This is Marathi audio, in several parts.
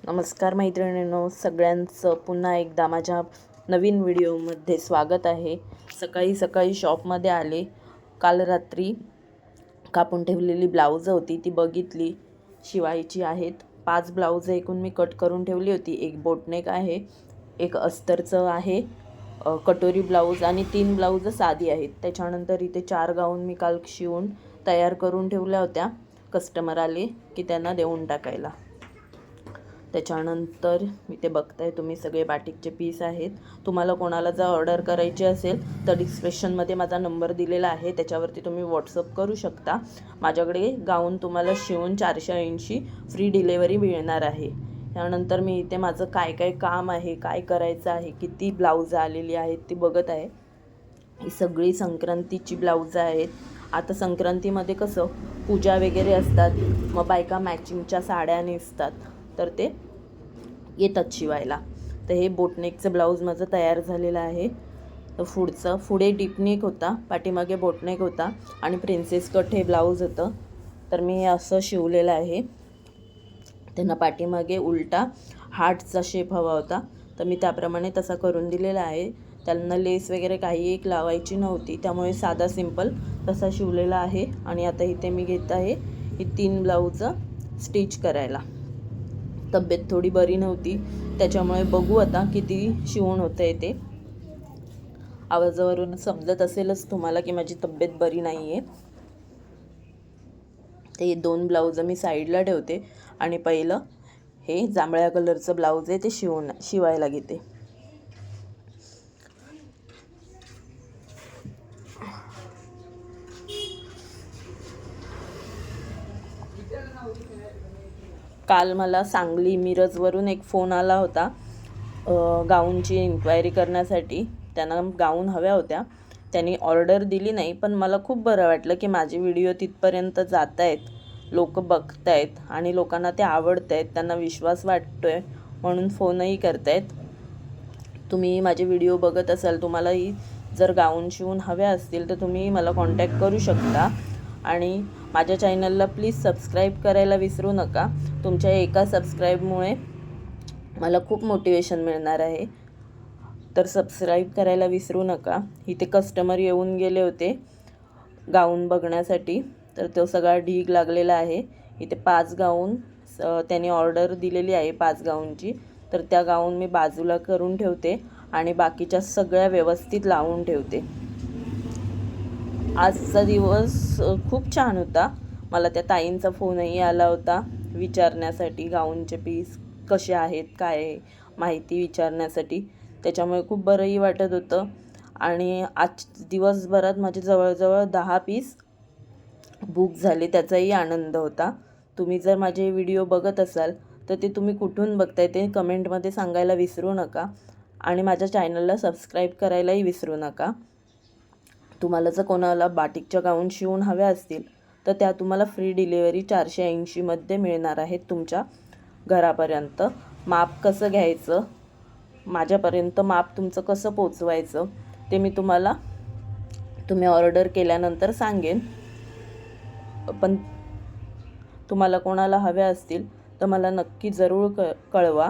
नमस्कार मैत्रिणींनो, सगळ्यांचं पुन्हा एकदा माझ्या नवीन व्हिडिओमध्ये स्वागत आहे। सकाळी सकाळी शॉपमध्ये आले। काल रात्री कापून ठेवलेली ब्लाऊज होती ती बघितली, शिवायची आहेत। 5 ब्लाऊज एकूण मी कट करून ठेवली होती। एक बोटनेक आहे, एक अस्तरचं आहे, कटोरी ब्लाऊज आणि 3 ब्लाऊज साधी आहेत। त्याच्यानंतर इथे 4 गाऊन मी काल शिवून तयार करून ठेवल्या होत्या। कस्टमर आले की त्यांना देऊन टाकायला। त्याच्यानंतर इथे बघताय तुम्ही सगळे बाटिकचे पीस आहेत। तुम्हाला कोणाला जर ऑर्डर करायची असेल तर डिस्क्रिप्शनमध्ये माझा नंबर दिलेला आहे, त्याच्यावरती तुम्ही व्हॉट्सअप करू शकता। माझ्याकडे गाऊन तुम्हाला शिवून 480 फ्री डिलेवरी मिळणार आहे। त्यानंतर मी इथे माझं काय काय काम आहे, काय करायचं आहे, किती ब्लाऊज आलेली आहेत ती बघत आहे। ही सगळी संक्रांतीची ब्लाऊज आहेत। आता संक्रांतीमध्ये कसं पूजा वगैरे असतात, मग बायका मॅचिंगच्या साड्या नेसतात, तर ते येतात शिवायला। तर हे बोटनेकचं ब्लाऊज माझं तयार झालेलं आहे। तर पुढे डीपनेक होता, पाठीमागे बोटनेक होता आणि प्रिन्सेस कट हे ब्लाऊज होतं। तर मी असं शिवलेलं आहे। त्यांना पाठीमागे उलटा हार्टचा शेप हवा होता, तर मी त्याप्रमाणे तसा करून दिलेला आहे। त्यांना लेस वगैरे काही एक लावायची नव्हती, त्यामुळे साधा सिंपल तसा शिवलेला आहे। आणि आता इथे मी घेत आहे ही 3 ब्लाऊज स्टिच करायला। तब्येत थोडी बरी नव्हती, त्याच्यामुळे बघू आता किती शिवून होतंय ते। आवाजावरून समजत असेलच तुम्हाला की माझी तब्येत बरी नाही आहे। ते 2 ब्लाऊज मी साईडला ठेवते आणि पहिलं हे जांभळ्या कलरचं ब्लाऊज आहे ते शिवायला घेते। काल मला सांगली मिरजवरून एक फोन आला होता गाऊनची इन्क्वायरी करण्यासाठी। त्यांना गाऊन हव्या होत्या। त्यांनी ऑर्डर दिली नाही, पण मला खूप बरं वाटलं की माझे व्हिडिओ तिथपर्यंत जात आहेत, लोक बघत आहेत आणि लोकांना ते आवडत आहेत, त्यांना विश्वास वाटतो आहे म्हणून फोनही करत आहेत। तुम्ही माझे व्हिडिओ बघत असाल, तुम्हालाही जर गाऊन शिवून हव्या असतील तर तुम्ही मला कॉन्टॅक्ट करू शकता। आणि माझ्या चॅनलला प्लीज सबस्क्राईब करायला विसरू नका। तुमच्या एका सबस्क्राईबमुळे मला खूप मोटिवेशन मिळणार आहे, तर सबस्क्राईब करायला विसरू नका। इथे कस्टमर येऊन गेले होते गाऊन बघण्यासाठी, तर तो सगळा ढीग लागलेला आहे। इथे 5 गाऊन त्यांनी ऑर्डर दिलेली आहे 5 गाऊनची, तर त्या गाऊन मी बाजूला करून ठेवते आणि बाकीच्या सगळ्या व्यवस्थित लावून ठेवते। आजचा दिवस खूप छान होता। मला त्या ताईंचा फोनही आला होता विचारण्यासाठी, गाऊनचे पीस कसे आहेत, काय माहिती विचारण्यासाठी, त्याच्यामुळे खूप बरंही वाटत होतं। आणि आज दिवसभरात माझे जवळजवळ 10 पीस बुक झाले, त्याचाही आनंद होता। तुम्ही जर माझे व्हिडिओ बघत असाल तर ते तुम्ही कुठून बघताय ते कमेंटमध्ये सांगायला विसरू नका आणि माझ्या चॅनलला सबस्क्राईब करायलाही विसरू नका। तुम्हाला जर कोणाला बाटिकच्या गाऊन शिवून हव्या असतील तर त्या तुम्हाला फ्री डिलेवरी 480मध्ये मिळणार आहेत तुमच्या घरापर्यंत। माप कसं घ्यायचं, माझ्यापर्यंत माप तुमचं कसं पोचवायचं ते मी तुम्ही ऑर्डर केल्यानंतर सांगेन। पण तुम्हाला कोणाला हव्या असतील तर मला नक्की जरूर कळवा।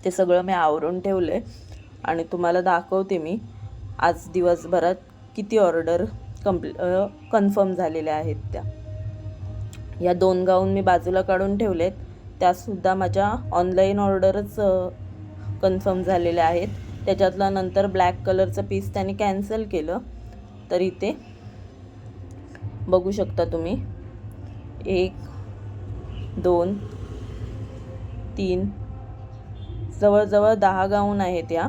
ते सगळं मी आवरून ठेवले आणि तुम्हाला दाखवते मी आज दिवसभरात किती ऑर्डर कन्फर्म झालेल्या आहेत त्या। या 2 गाऊन मी बाजूला काढून ठेवलेत, त्यासुद्धा माझ्या ऑनलाईन ऑर्डरच कन्फर्म झालेल्या आहेत। त्याच्यातला नंतर ब्लॅक कलरचं पीस त्यांनी कॅन्सल केलं। तर इथे बघू शकता तुम्ही 1 2 3 जवळजवळ 10 गाऊन आहेत या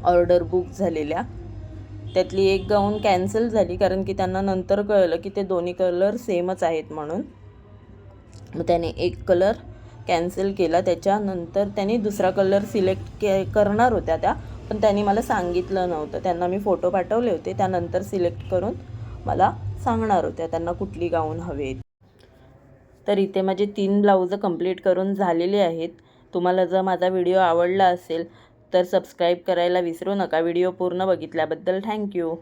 ऑर्डर बुक झालेल्या। त्यातली एक गाऊन कॅन्सल झाली कारण की त्यांना नंतर कळलं की ते दोन्ही कलर सेमच आहेत म्हणून, मग त्याने एक कलर कॅन्सल केला। त्याच्यानंतर त्यांनी दुसरा कलर सिलेक्ट करणार होत्या त्या, पण त्यांनी मला सांगितलं नव्हतं। त्यांना मी फोटो पाठवले होते, त्यानंतर सिलेक्ट करून मला सांगणार होत्या त्यांना कुठली गाऊन हवी। तर इथे माझे 3 ब्लाऊज कंप्लीट करून झालेले आहेत। तुम्हाला जर माझा व्हिडिओ आवडला असेल तर सबस्क्राईब करायला विसरू नका। व्हिडिओ पूर्ण बघितल्याबद्दल थँक्यू।